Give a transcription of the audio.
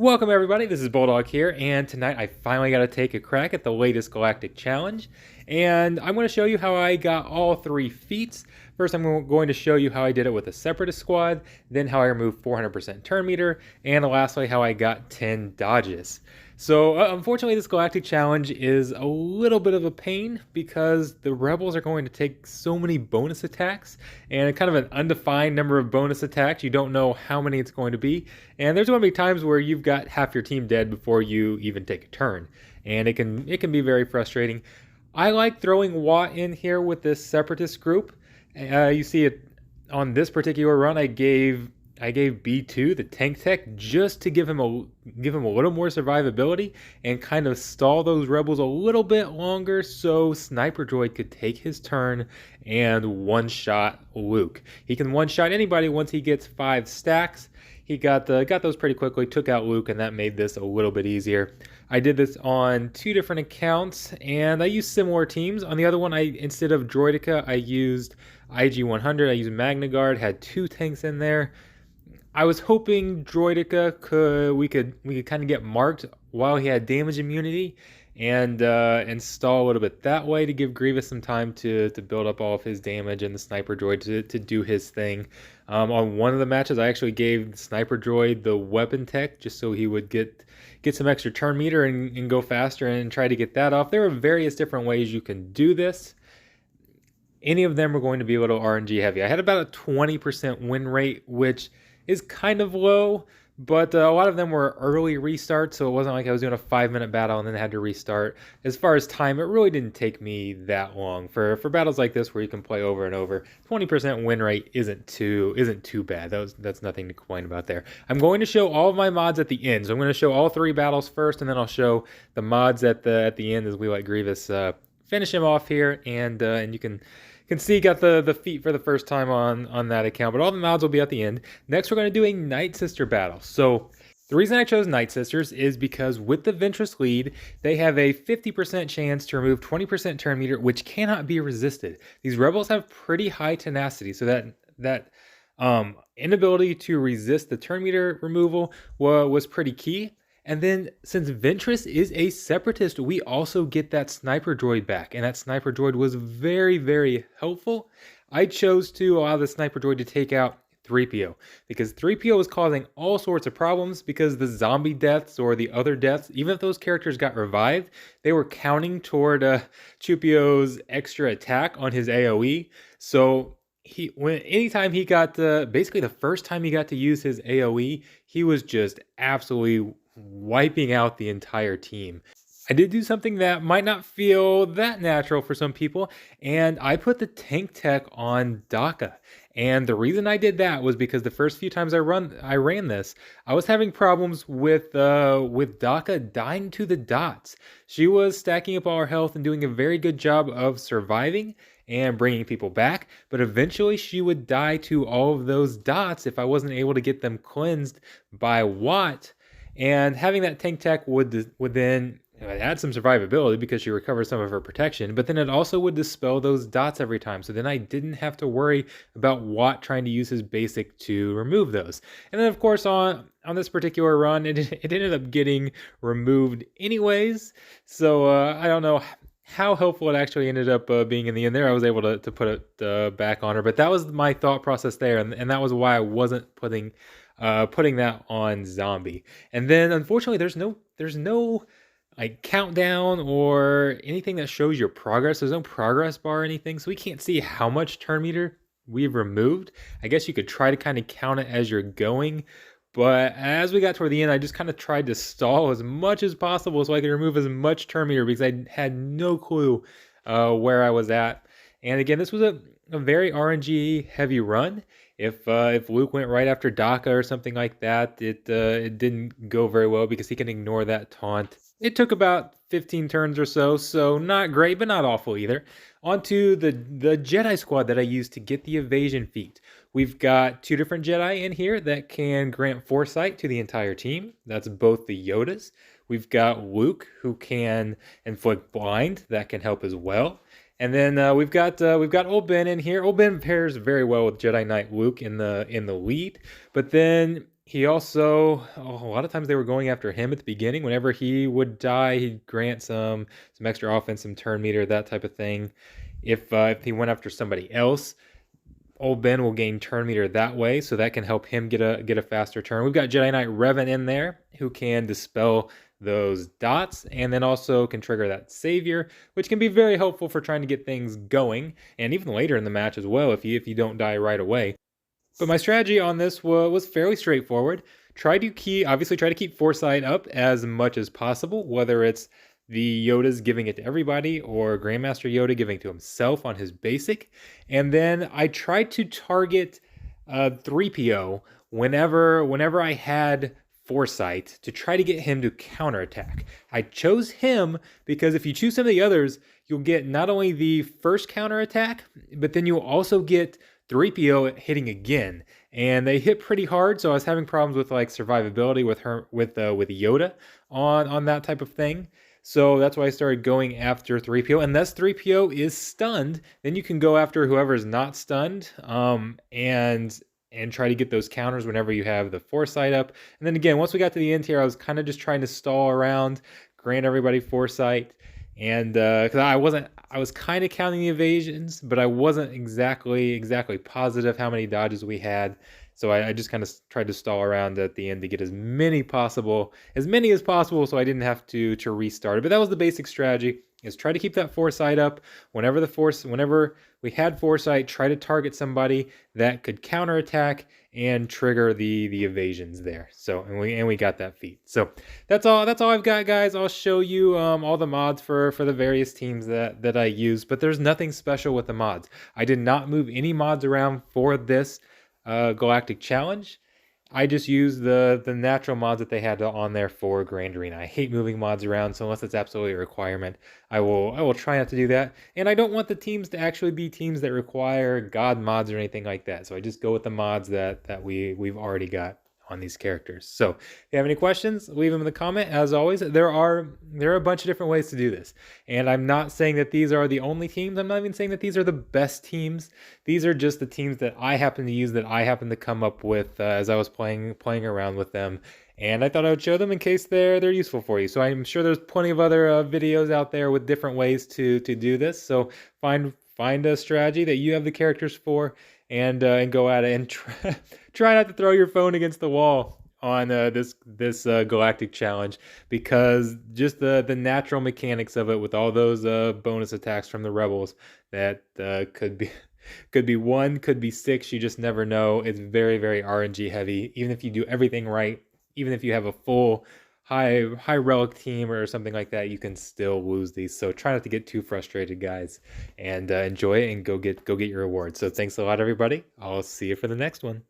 Welcome everybody, this is Bulldog here, and tonight I finally got to take a crack at the latest Galactic challenge, and I'm going to show you how I got all 3 feats. First I'm going to show you how I did it with a Separatist squad, then how I removed 400% turn meter, and lastly how I got 10 dodges. So unfortunately this Galactic challenge is a little bit of a pain because the rebels are going to take so many bonus attacks and kind of an undefined number of bonus attacks. You don't know how many it's going to be, and there's going to be times where you've got half your team dead before you even take a turn, and it can be very frustrating. I like throwing Watt in here with this Separatist group. You see it on this particular run. I gave B2 the tank tech just to give him a little more survivability and kind of stall those rebels a little bit longer so Sniper Droid could take his turn and one-shot Luke. He can one-shot anybody once he gets 5 stacks. He got those pretty quickly, took out Luke, and that made this a little bit easier. I did this on 2 different accounts, and I used similar teams. On the other one, instead of Droidica, I used IG-100. I used Magna Guard, had 2 tanks in there. I was hoping Droidica we could kind of get marked while he had damage immunity and stall a little bit that way to give Grievous some time to build up all of his damage and the Sniper Droid to do his thing. On one of the matches, I actually gave the Sniper Droid the weapon tech just so he would get some extra turn meter and go faster and try to get that off. There are various different ways you can do this. Any of them are going to be a little RNG heavy. I had about a 20% win rate, which is kind of low, but a lot of them were early restarts, so it wasn't like I was doing a 5-minute battle and then had to restart. As far as time, it really didn't take me that long. For battles like this where you can play over and over, 20% win rate isn't too bad. That's nothing to complain about there. I'm going to show all of my mods at the end, so I'm going to show all 3 battles first, and then I'll show the mods at the end as we let Grievous finish him off here, and you can see got the feat for the first time on that account, but all the mods will be at the end. Next, we're going to do a Nightsister battle. So the reason I chose Nightsisters is because with the Ventress lead, they have a 50% chance to remove 20% turn meter, which cannot be resisted. These rebels have pretty high tenacity, so that inability to resist the turn meter removal was pretty key. And then, since Ventress is a Separatist, we also get that Sniper Droid back. And that Sniper Droid was very, very helpful. I chose to allow the Sniper Droid to take out 3PO. Because 3PO was causing all sorts of problems because the zombie deaths or the other deaths, even if those characters got revived, they were counting toward Chupio's extra attack on his AoE. So anytime he got basically the first time he got to use his AoE, he was just absolutely wiping out the entire team. I did do something that might not feel that natural for some people, and I put the tank tech on Daka. And the reason I did that was because the first few times I ran this, I was having problems with Daka dying to the dots. She was stacking up all her health and doing a very good job of surviving and bringing people back, but eventually she would die to all of those dots if I wasn't able to get them cleansed by Watt. And having that tank tech would then add some survivability because she recovers some of her protection, but then it also would dispel those dots every time. So then I didn't have to worry about Watt trying to use his basic to remove those. And then of course on this particular run, it ended up getting removed anyways. So I don't know how helpful it actually ended up being in the end there. I was able to put it back on her, but that was my thought process there, and that was why I wasn't putting that on Zombie. And then unfortunately there's no like countdown or anything that shows your progress. There's no progress bar or anything, so we can't see how much turn meter we've removed. I guess you could try to kind of count it as you're going, but as we got toward the end, I just kind of tried to stall as much as possible so I could remove as much turn meter because I had no clue where I was at. And again, this was a very RNG heavy run. If Luke went right after Daka or something like that, it didn't go very well because he can ignore that taunt. It took about 15 turns or so not great, but not awful either. Onto the Jedi squad that I used to get the evasion feat. We've got 2 different Jedi in here that can grant foresight to the entire team. That's both the Yodas. We've got Luke, who can inflict blind. That can help as well. And then we've got Old Ben in here. Old Ben pairs very well with Jedi Knight Luke in the lead. But then He also, a lot of times they were going after him at the beginning. Whenever he would die, he'd grant some extra offense, some turn meter, that type of thing. If he went after somebody else, old Ben will gain turn meter that way, so that can help him get a faster turn. We've got Jedi Knight Revan in there who can dispel those dots and then also can trigger that savior, which can be very helpful for trying to get things going and even later in the match as well if you don't die right away. But my strategy on this was fairly straightforward. Obviously try to keep foresight up as much as possible, whether it's the Yoda's giving it to everybody or Grandmaster Yoda giving it to himself on his basic. And then I tried to target 3PO whenever I had foresight to try to get him to counterattack. I chose him because if you choose some of the others, you'll get not only the first counterattack, but then you'll also get 3PO hitting again, and they hit pretty hard. So I was having problems with like survivability with Yoda on that type of thing. So that's why I started going after 3PO, and thus 3PO is stunned. Then you can go after whoever's not stunned, and try to get those counters whenever you have the foresight up. And then again, once we got to the end here, I was kind of just trying to stall around, grant everybody foresight, and because I was kind of counting the evasions, but I wasn't exactly positive how many dodges we had. So I just kind of tried to stall around at the end to get as many as possible, so I didn't have to restart it. But that was the basic strategy: is try to keep that foresight up. Whenever we had foresight, try to target somebody that could counterattack and trigger the evasions there. So and we got that feat. So that's all I've got, guys. I'll show you all the mods for the various teams that I use, but there's nothing special with the mods. I did not move any mods around for this Galactic Challenge. I just used the natural mods that they had on there for Grand Arena. I hate moving mods around, so unless it's absolutely a requirement, I will try not to do that. And I don't want the teams to actually be teams that require God mods or anything like that. So I just go with the mods that we've already got on these characters. So if you have any questions, leave them in the comment. As always, there are a bunch of different ways to do this, and I'm not saying that these are the only teams. I'm not even saying that these are the best teams. These are just the teams that I happen to use, that I happen to come up with as I was playing around with them, and I thought I would show them in case they're useful for you. So I'm sure there's plenty of other videos out there with different ways to do this. So find a strategy that you have the characters for, and go at it, and try not to throw your phone against the wall on this Galactic Challenge, because just the natural mechanics of it with all those bonus attacks from the Rebels that could be 1, could be 6, you just never know. It's very, very RNG heavy. Even if you do everything right, even if you have a full high relic team or something like that, you can still lose these. So try not to get too frustrated, guys, and enjoy it and go get your reward. So thanks a lot, everybody. I'll see you for the next one.